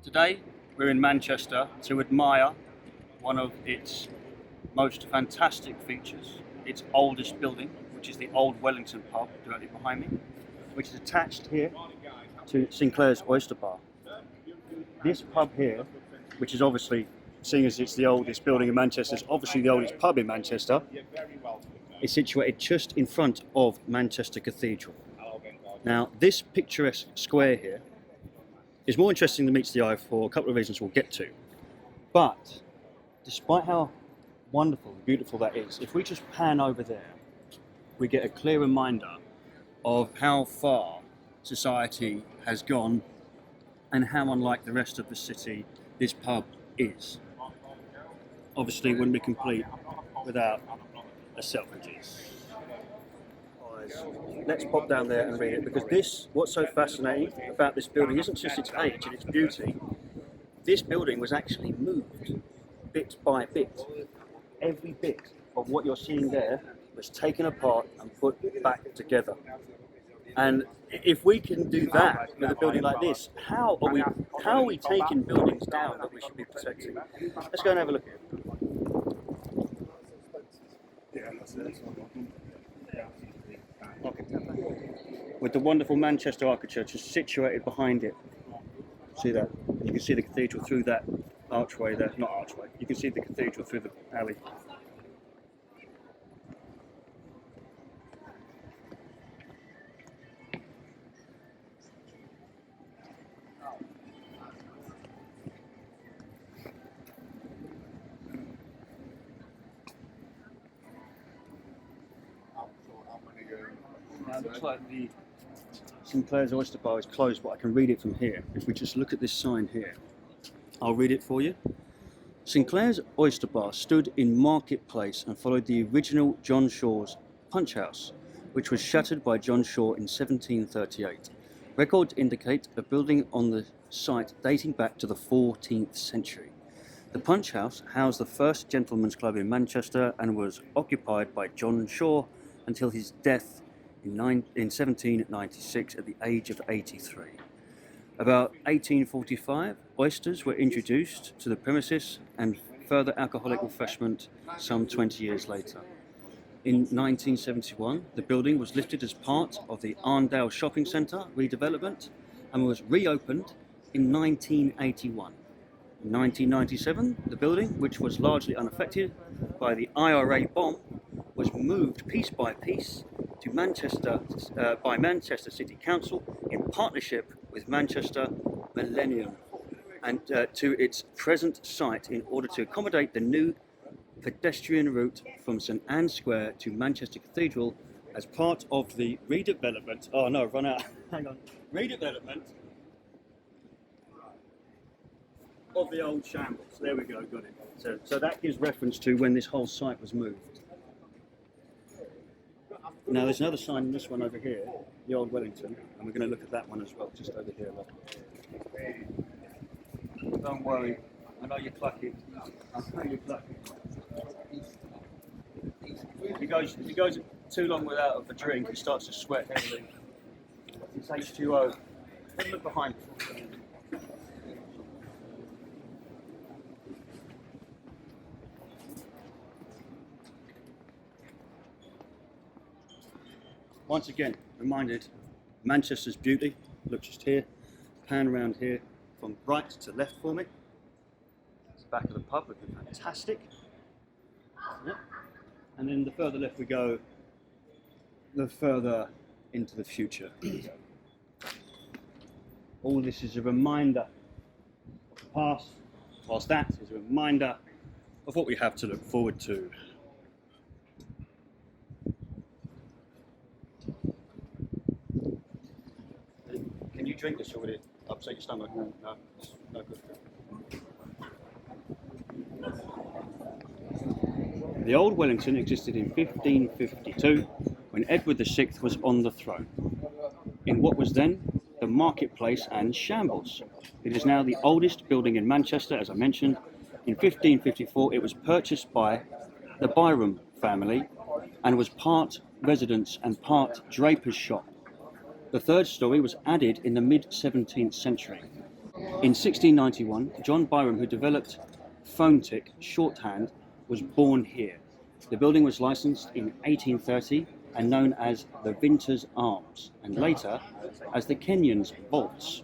Today we're in Manchester to admire one of its most fantastic features, its oldest building, which is the Old Wellington pub directly behind me, which is attached here to Sinclair's Oyster Bar. This pub here, which is obviously, seeing as it's the oldest building in Manchester, it's obviously the oldest pub in Manchester, is situated just in front of Manchester Cathedral. Now, this picturesque square here is more interesting than meets the eye for a couple of reasons we'll get to. But despite how wonderful and beautiful that is, if we just pan over there, we get a clear reminder of how far society has gone and how unlike the rest of the city this pub is. Obviously it wouldn't be complete without a Selfridges. Let's pop down there and read it, because what's so fascinating about this building isn't just its age and its beauty. This building was actually moved bit by bit. Every bit of what you're seeing there was taken apart and put back together. And if we can do that with a building like this, how are we taking buildings down that we should be protecting? Let's go and have a look at it. With the wonderful Manchester architecture just situated behind it. See that? You can see the cathedral through that archway there. Not archway. You can see the cathedral through the alley. Now it looks like the Sinclair's Oyster Bar is closed, but I can read it from here. If we just look at this sign here, I'll read it for you. Sinclair's Oyster Bar stood in Market Place and followed the original John Shaw's Punch House, which was shattered by John Shaw in 1738. Records indicate a building on the site dating back to the 14th century. The Punch House housed the first gentleman's club in Manchester and was occupied by John Shaw until his death in 1796 at the age of 83. About 1845, oysters were introduced to the premises and further alcoholic refreshment some 20 years later. In 1971, the building was lifted as part of the Arndale Shopping Centre redevelopment and was reopened in 1981. In 1997, the building, which was largely unaffected by the IRA bomb, was moved piece by piece to Manchester by Manchester City Council in partnership with Manchester Millennium and to its present site in order to accommodate the new pedestrian route from St Anne's Square to Manchester Cathedral as part of the redevelopment. Oh no, I've run out. Hang on. Redevelopment of the old shambles. There we go, got it. So that gives reference to when this whole site was moved. Now there's another sign in this one over here, the Old Wellington, and we're going to look at that one as well, just over here. Look. Don't worry, I know you're clucky. I know you're clucky. If he goes too long without a drink, he starts to sweat heavily. It's H2O. Have a look behind. Once again, reminded, Manchester's beauty. Look just here, pan around here, from right to left for me. It's the back of the pub, looking fantastic. Yep. And then the further left we go, the further into the future. All this is a reminder of the past, whilst that is a reminder of what we have to look forward to. Can you drink this or would it upset your stomach? No, no good. The Old Wellington existed in 1552 when Edward VI was on the throne, in what was then the marketplace and shambles. It is now the oldest building in Manchester, as I mentioned. In 1554 it was purchased by the Byrom family and was part residence and part draper's shop. The third story was added in the mid-17th century. In 1691, John Byrom, who developed phonetic shorthand, was born here. The building was licensed in 1830 and known as the Vinters Arms, and later as the Kenyans Vaults.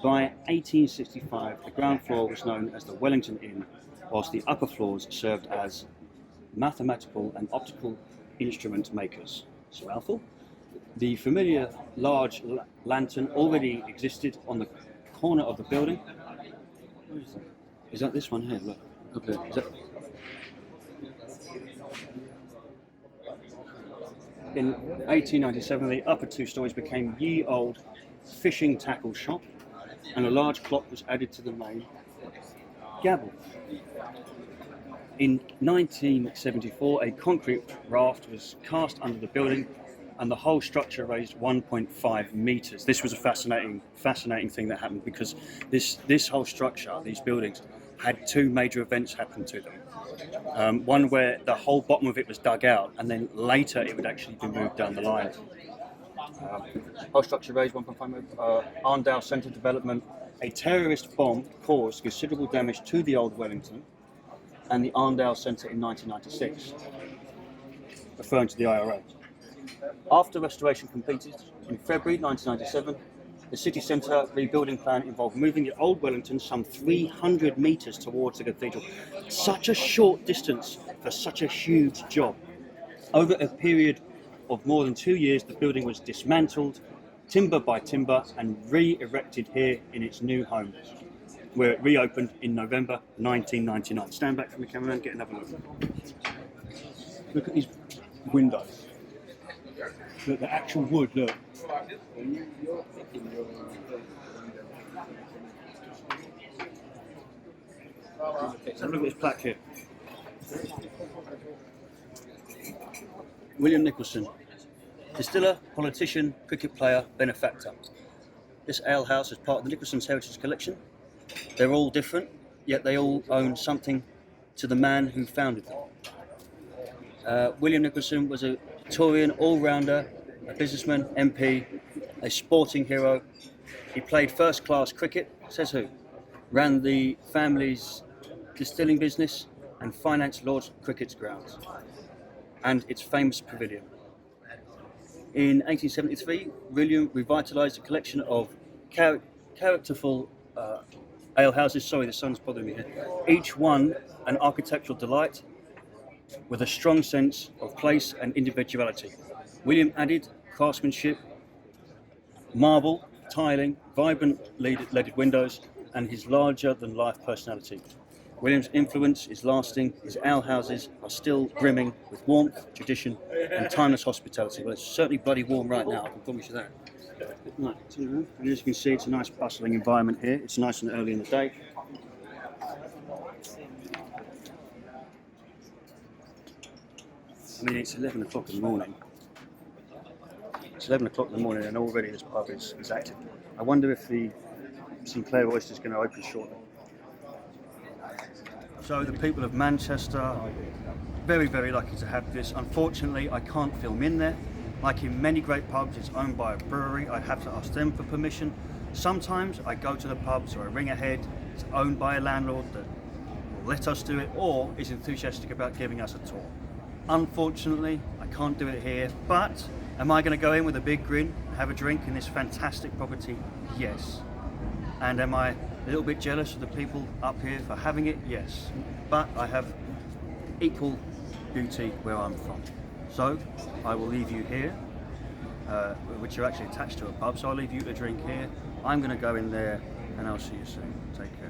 By 1865, the ground floor was known as the Wellington Inn, whilst the upper floors served as mathematical and optical instrument makers. So, Alpha? The familiar large lantern already existed on the corner of the building. Where is that? Is that this one here? Look. Okay. Is that... In 1897, the upper two stories became ye old fishing tackle shop, and a large clock was added to the main gable. In 1974, a concrete raft was cast under the building, and the whole structure raised 1.5 meters. This was a fascinating thing that happened, because this whole structure, these buildings, had two major events happen to them. One where the whole bottom of it was dug out, and then later it would actually be moved down the line. Whole structure raised 1.5 meters. Arndale Centre development. A terrorist bomb caused considerable damage to the Old Wellington and the Arndale Centre in 1996, referring to the IRA. After restoration completed in February 1997, the city centre rebuilding plan involved moving the Old Wellington some 300 metres towards the cathedral. Such a short distance for such a huge job. Over a period of more than 2 years, the building was dismantled, timber by timber, and re-erected here in its new home, where it reopened in November 1999. Stand back from the camera and get another look. Look at these windows. Look, the actual wood, look. So look at this plaque here. William Nicholson, distiller, politician, cricket player, benefactor. This alehouse is part of the Nicholson's Heritage Collection. They're all different, yet they all own something to the man who founded them. William Nicholson was a Victorian all-rounder, a businessman, MP, a sporting hero. He played first-class cricket, says who? Ran the family's distilling business and financed Lord's Cricket's grounds and its famous pavilion. In 1873, William revitalised a collection of characterful alehouses. Sorry, the sun's bothering me here. Each one an architectural delight with a strong sense of place and individuality. William added craftsmanship, marble, tiling, vibrant leaded windows, and his larger-than-life personality. William's influence is lasting. His alehouses are still brimming with warmth, tradition, and timeless hospitality. Well, it's certainly bloody warm right now, I can promise you that. Right, and as you can see, it's a nice bustling environment here. It's nice and early in the day. I mean, it's 11 o'clock in the morning. It's 11 o'clock in the morning and already this pub is active. I wonder if the Sinclair Oyster is going to open shortly. So the people of Manchester are very, very lucky to have this. Unfortunately, I can't film in there. Like in many great pubs, it's owned by a brewery. I have to ask them for permission. Sometimes I go to the pubs or I ring ahead. It's owned by a landlord that will let us do it or is enthusiastic about giving us a tour. Unfortunately, I can't do it here, but am I going to go in with a big grin, have a drink in this fantastic property? Yes. And am I a little bit jealous of the people up here for having it? Yes. But I have equal beauty where I'm from. So I will leave you here, which are actually attached to a pub, so I'll leave you to drink here. I'm going to go in there and I'll see you soon. Take care.